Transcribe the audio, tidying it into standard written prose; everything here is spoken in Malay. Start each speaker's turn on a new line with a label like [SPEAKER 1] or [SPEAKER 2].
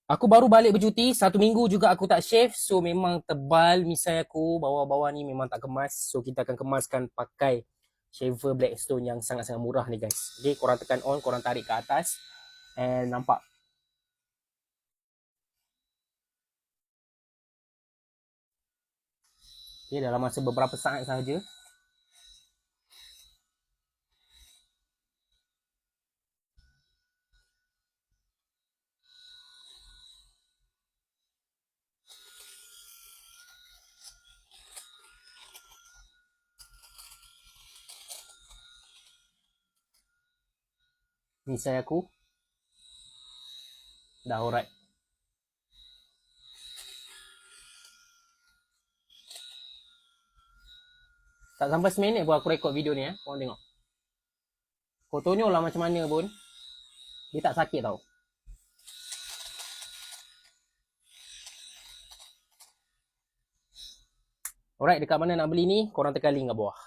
[SPEAKER 1] Aku baru balik bercuti, 1 minggu juga aku tak shave. So memang tebal misai aku. Bawah-bawah ni memang tak kemas. So kita akan kemaskan pakai shaver Blackstone yang sangat-sangat murah ni guys. Okay, korang tekan on, korang tarik ke atas. And nampak. Okay, dalam masa beberapa saat sahaja. Misai aku dah alright. Tak sampai seminit pun aku rekod video ni korang tengok. Kau tonyol lah macam mana pun, dia tak sakit tau. Alright, dekat mana nak beli ni, korang tekan link kat bawah.